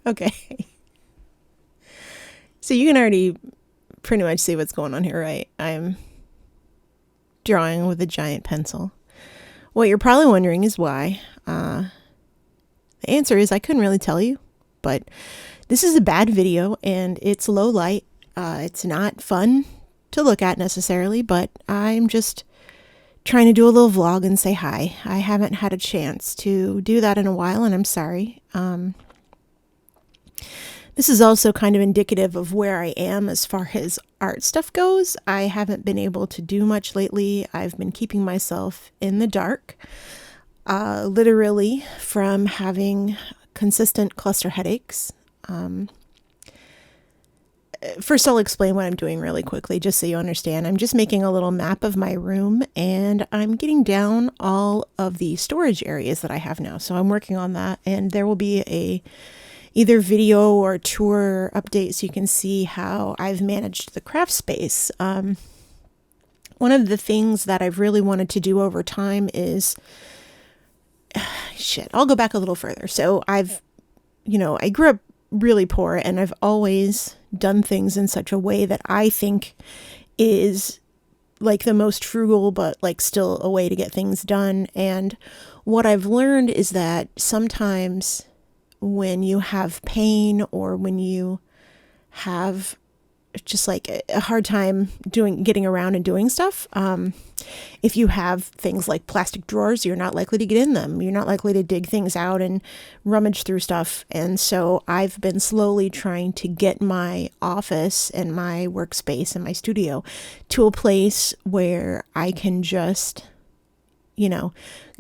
Okay. So you can already pretty much see what's going on here, right? I'm drawing with a giant pencil. What you're probably wondering is why. The answer is I couldn't really tell you, but this is a bad video and it's low light. It's not fun to look at necessarily, but I'm just trying to do a little vlog and say hi. I haven't had a chance to do that in a while, and I'm sorry. This is also kind of indicative of where I am as far as art stuff goes. I haven't been able to do much lately. I've been keeping myself in the dark, literally from having consistent cluster headaches. First, I'll explain what I'm doing really quickly, just so you understand. I'm just making a little map of my room, and I'm getting down all of the storage areas that I have now. So I'm working on that, and there will be a either video or tour update so you can see how I've managed the craft space. One of the things that I've really wanted to do over time is, I'll go back a little further. So I grew up really poor, and I've always done things in such a way that I think is like the most frugal, but like still a way to get things done. And what I've learned is that sometimes when you have pain or when you have just like a hard time getting around and doing stuff, if you have things like plastic drawers, you're not likely to get in them. You're not likely to dig things out and rummage through stuff. And so I've been slowly trying to get my office and my workspace and my studio to a place where I can just,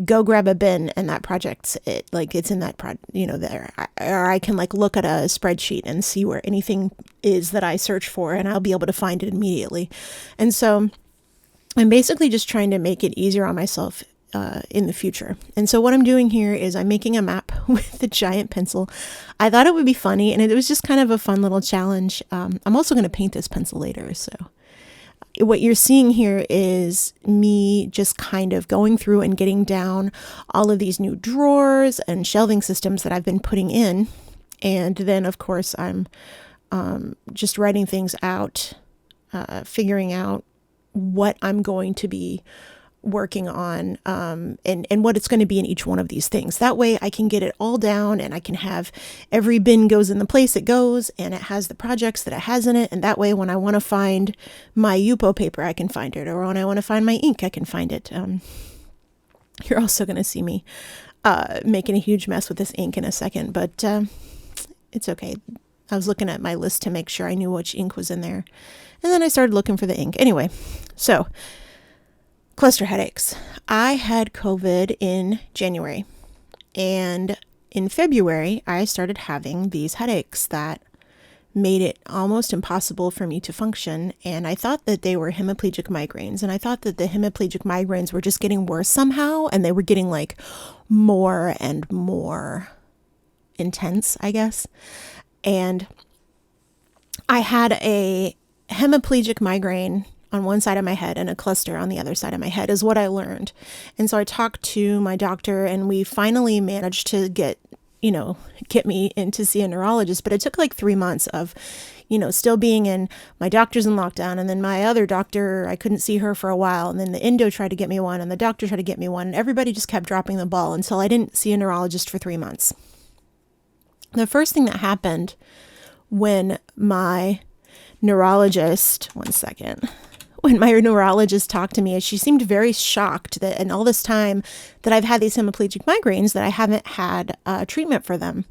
go grab a bin and that project's it. Like it's in that there. Or I can like look at a spreadsheet and see where anything is that I search for, and I'll be able to find it immediately. And so I'm basically just trying to make it easier on myself in the future. And so what I'm doing here is I'm making a map with a giant pencil. I thought it would be funny, and it was just kind of a fun little challenge. I'm also going to paint this pencil later, so what you're seeing here is me just kind of going through and getting down all of these new drawers and shelving systems that I've been putting in. And then, of course, I'm just writing things out, figuring out what I'm going to be working on, and what it's going to be in each one of these things. That way I can get it all down, and I can have every bin goes in the place it goes, and it has the projects that it has in it. And that way when I want to find my Yupo paper, I can find it, or when I want to find my ink, I can find it. You're also going to see me making a huge mess with this ink in a second, but it's okay. I was looking at my list to make sure I knew which ink was in there, and then I started looking for the ink. Anyway, so cluster headaches. I had COVID in January, and in February, I started having these headaches that made it almost impossible for me to function. And I thought that they were hemiplegic migraines, and I thought that the hemiplegic migraines were just getting worse somehow, and they were getting like more and more intense, I guess. And I had a hemiplegic migraine on one side of my head and a cluster on the other side of my head is what I learned. And so I talked to my doctor, and we finally managed to get me in to see a neurologist. But it took like 3 months of, still being in, my doctor's in lockdown. And then my other doctor, I couldn't see her for a while. And then the endo tried to get me one, and the doctor tried to get me one. And everybody just kept dropping the ball until I didn't see a neurologist for 3 months. The first thing that happened when my neurologist, when my neurologist talked to me, she seemed very shocked that in all this time that I've had these hemiplegic migraines, that I haven't had treatment for them.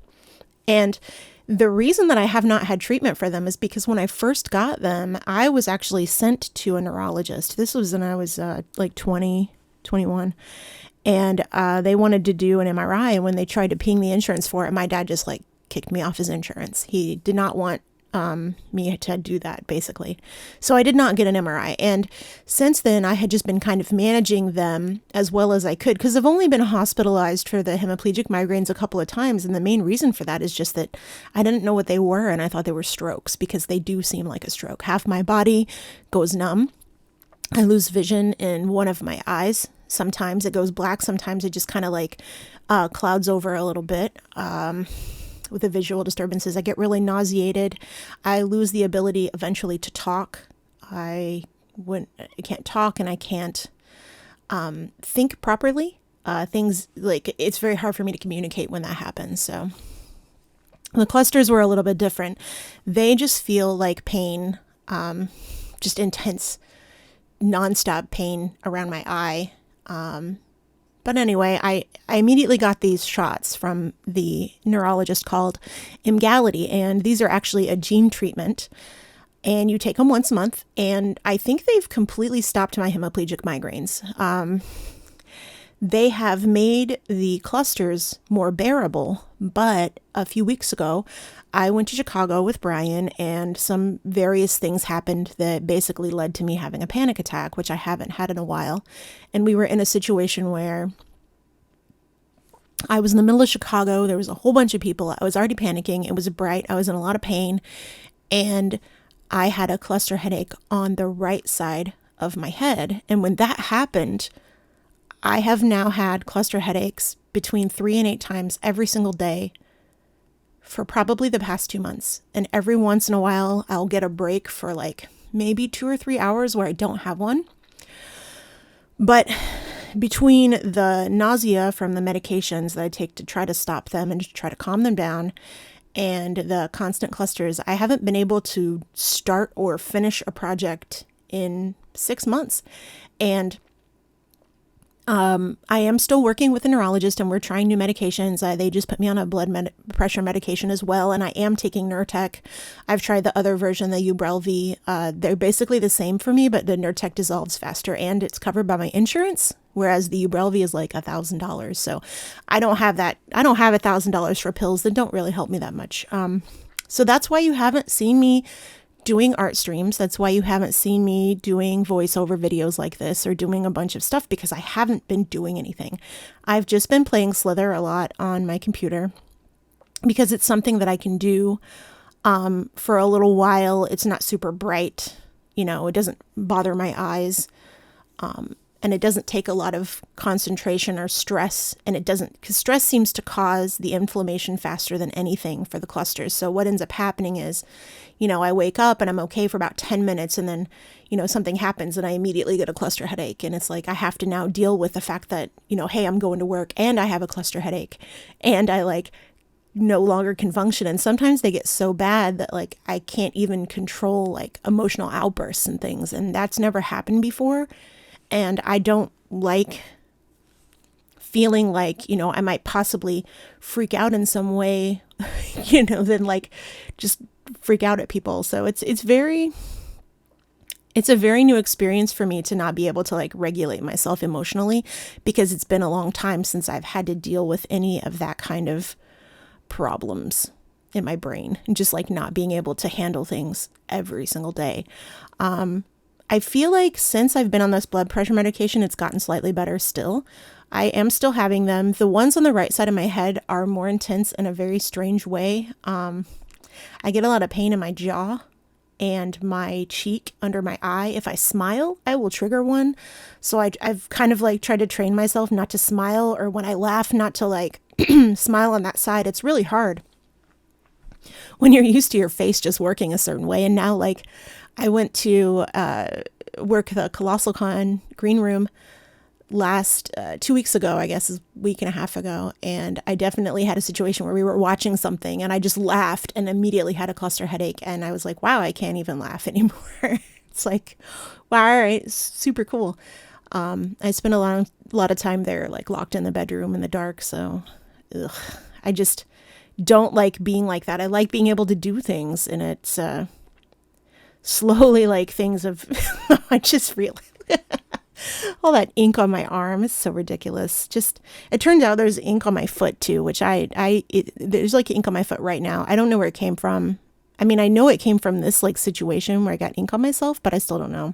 And the reason that I have not had treatment for them is because when I first got them, I was actually sent to a neurologist. This was when I was like 20, 21. And they wanted to do an MRI. And when they tried to ping the insurance for it, my dad just like kicked me off his insurance. He did not want me to do that, basically. So I did not get an MRI. And since then, I had just been kind of managing them as well as I could, because I've only been hospitalized for the hemiplegic migraines a couple of times. And the main reason for that is just that I didn't know what they were, and I thought they were strokes, because they do seem like a stroke. Half my body goes numb. I lose vision in one of my eyes. Sometimes it goes black. Sometimes it just kind of like clouds over a little bit. with the visual disturbances. I get really nauseated. I lose the ability eventually to talk. I can't talk, and I can't think properly. Things like, it's very hard for me to communicate when that happens. So the clusters were a little bit different. They just feel like pain, just intense, nonstop pain around my eye. But anyway, I immediately got these shots from the neurologist called Emgality, and these are actually a gene treatment, and you take them once a month, and I think they've completely stopped my hemiplegic migraines. They have made the clusters more bearable, but a few weeks ago, I went to Chicago with Brian, and some various things happened that basically led to me having a panic attack, which I haven't had in a while. And we were in a situation where I was in the middle of Chicago. There was a whole bunch of people. I was already panicking. It was bright. I was in a lot of pain. And I had a cluster headache on the right side of my head. And when that happened, I have now had cluster headaches between 3 and 8 times every single day for probably the past 2 months. And every once in a while, I'll get a break for like maybe 2 or 3 hours where I don't have one. But between the nausea from the medications that I take to try to stop them and to try to calm them down, and the constant clusters, I haven't been able to start or finish a project in 6 months. And I am still working with a neurologist, and we're trying new medications. They just put me on a blood pressure medication as well, and I am taking Nurtec. I've tried the other version, the Ubrelvy. They're basically the same for me, but the Nurtec dissolves faster, and it's covered by my insurance, whereas the Ubrelvy is like $1,000. So I don't have that. I don't have $1,000 for pills that don't really help me that much. So that's why you haven't seen me doing art streams. That's why you haven't seen me doing voiceover videos like this or doing a bunch of stuff, because I haven't been doing anything. I've just been playing Slither a lot on my computer because it's something that I can do for a little while. It's not super bright, it doesn't bother my eyes. And it doesn't take a lot of concentration or stress, because stress seems to cause the inflammation faster than anything for the clusters. So what ends up happening is, I wake up and I'm okay for about 10 minutes, and then, something happens and I immediately get a cluster headache. And it's like, I have to now deal with the fact that, hey, I'm going to work and I have a cluster headache, and I no longer can function. And sometimes they get so bad that I can't even control emotional outbursts and things. And that's never happened before. And I don't like feeling I might possibly freak out in some way, then just freak out at people. So it's a very new experience for me to not be able to regulate myself emotionally, because it's been a long time since I've had to deal with any of that kind of problems in my brain, and just not being able to handle things every single day. I feel like since I've been on this blood pressure medication, it's gotten slightly better still. I am still having them. The ones on the right side of my head are more intense in a very strange way. I get a lot of pain in my jaw and my cheek under my eye. If I smile, I will trigger one. So I've kind of tried to train myself not to smile, or when I laugh, not to smile on that side. It's really hard when you're used to your face just working a certain way. And now I went to work the Colossal Con green room last 2 weeks ago, I guess, a week and a half ago. And I definitely had a situation where we were watching something and I just laughed and immediately had a cluster headache. And I was like, wow, I can't even laugh anymore. It's wow, all right, super cool. I spent a lot of time there, locked in the bedroom in the dark. So I just don't like being like that. I like being able to do things, and it's slowly things have I just realized all that ink on my arm is so ridiculous. Just, it turns out there's ink on my foot too, which there's ink on my foot right now. I don't know where it came from. I mean, I know it came from this situation where I got ink on myself, but I still don't know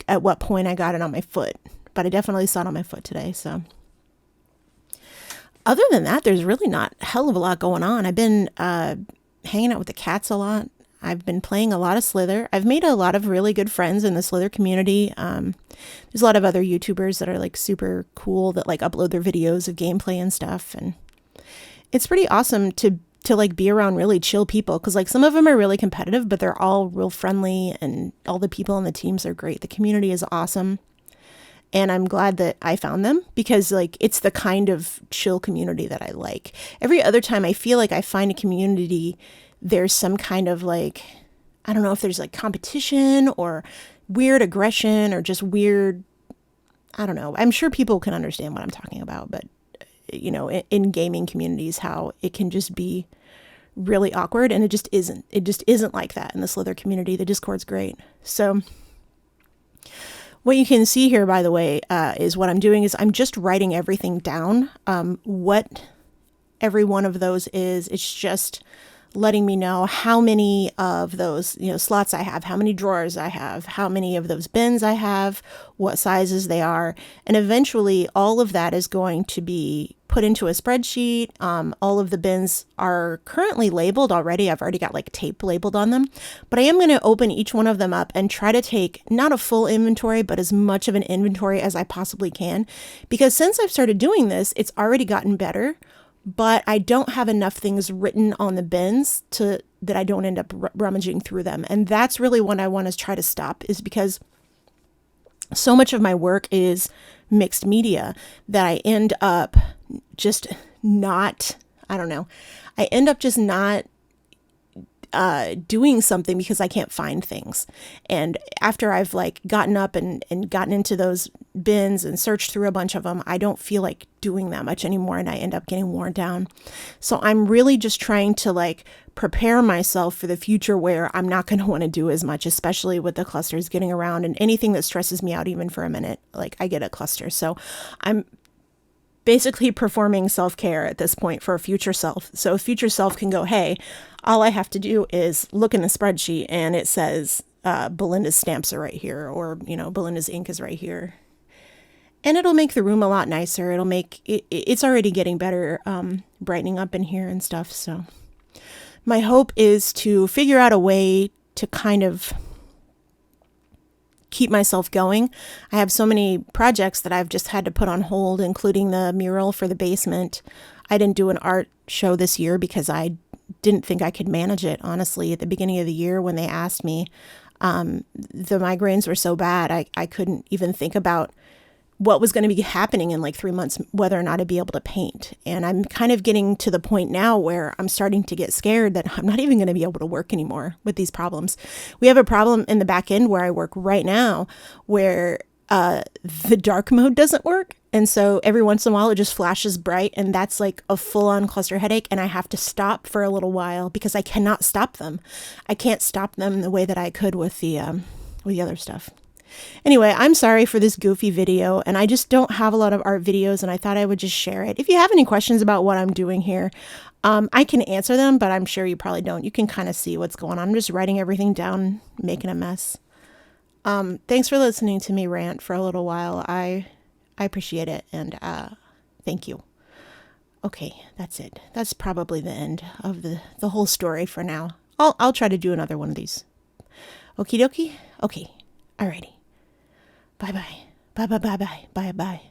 at what point I got it on my foot, but I definitely saw it on my foot today. So other than that, there's really not a hell of a lot going on. I've been hanging out with the cats a lot. I've been playing a lot of Slither. I've made a lot of really good friends in the Slither community. There's a lot of other YouTubers that are super cool that upload their videos of gameplay and stuff. And it's pretty awesome to to like be around really chill people, because like some of them are really competitive, but they're all real friendly and all the people on the teams are great. The community is awesome. And I'm glad that I found them, because like it's the kind of chill community that I like. Every other time I feel like I find a community, there's some kind of like, I don't know if there's like competition or weird aggression or just weird, I don't know. I'm sure people can understand what I'm talking about, but you know, in gaming communities, how it can just be really awkward, and it just isn't like that in the Slither community. The Discord's great. So what you can see here, by the way, is what I'm doing is I'm just writing everything down. What every one of those is, it's just letting me know how many of those, you know, slots I have, how many drawers I have, how many of those bins I have, what sizes they are. And eventually all of that is going to be put into a spreadsheet. All of the bins are currently labeled already. I've already got like tape labeled on them, but I am going to open each one of them up and try to take not a full inventory, but as much of an inventory as I possibly can. Because since I've started doing this, it's already gotten better, but I don't have enough things written on the bins that I don't end up rummaging through them. And that's really what I want to try to stop, is because so much of my work is mixed media that I end up just not, I don't know, I end up just not doing something because I can't find things. And after I've like gotten up and gotten into those bins and searched through a bunch of them, I don't feel like doing that much anymore, and I end up getting worn down. So I'm really just trying to like prepare myself for the future where I'm not going to want to do as much, especially with the clusters getting around, and anything that stresses me out even for a minute, like I get a cluster. So I'm basically performing self-care at this point for a future self. So a future self can go, hey, all I have to do is look in the spreadsheet and it says Belinda's stamps are right here, or, you know, Belinda's ink is right here. And it'll make the room a lot nicer. It'll make it's already getting better, brightening up in here and stuff. So my hope is to figure out a way to kind of keep myself going. I have so many projects that I've just had to put on hold, including the mural for the basement. I didn't do an art show this year because I didn't think I could manage it, honestly. At the beginning of the year when they asked me, the migraines were so bad, I couldn't even think about what was going to be happening in like 3 months, whether or not I'd be able to paint. And I'm kind of getting to the point now where I'm starting to get scared that I'm not even going to be able to work anymore with these problems. We have a problem in the back end where I work right now where the dark mode doesn't work. And so every once in a while it just flashes bright, and that's like a full-on cluster headache, and I have to stop for a little while because I cannot stop them. I can't stop them the way that I could with the other stuff. Anyway, I'm sorry for this goofy video, and I just don't have a lot of art videos, and I thought I would just share it. If you have any questions about what I'm doing here, I can answer them, but I'm sure you probably don't. You can kind of see what's going on. I'm just writing everything down, making a mess. Thanks for listening to me rant for a little while. I appreciate it, and thank you. Okay, that's it. That's probably the end of the whole story for now. I'll try to do another one of these. Okie dokie? Okay. Alrighty. Bye-bye. Bye-bye-bye-bye. Bye-bye.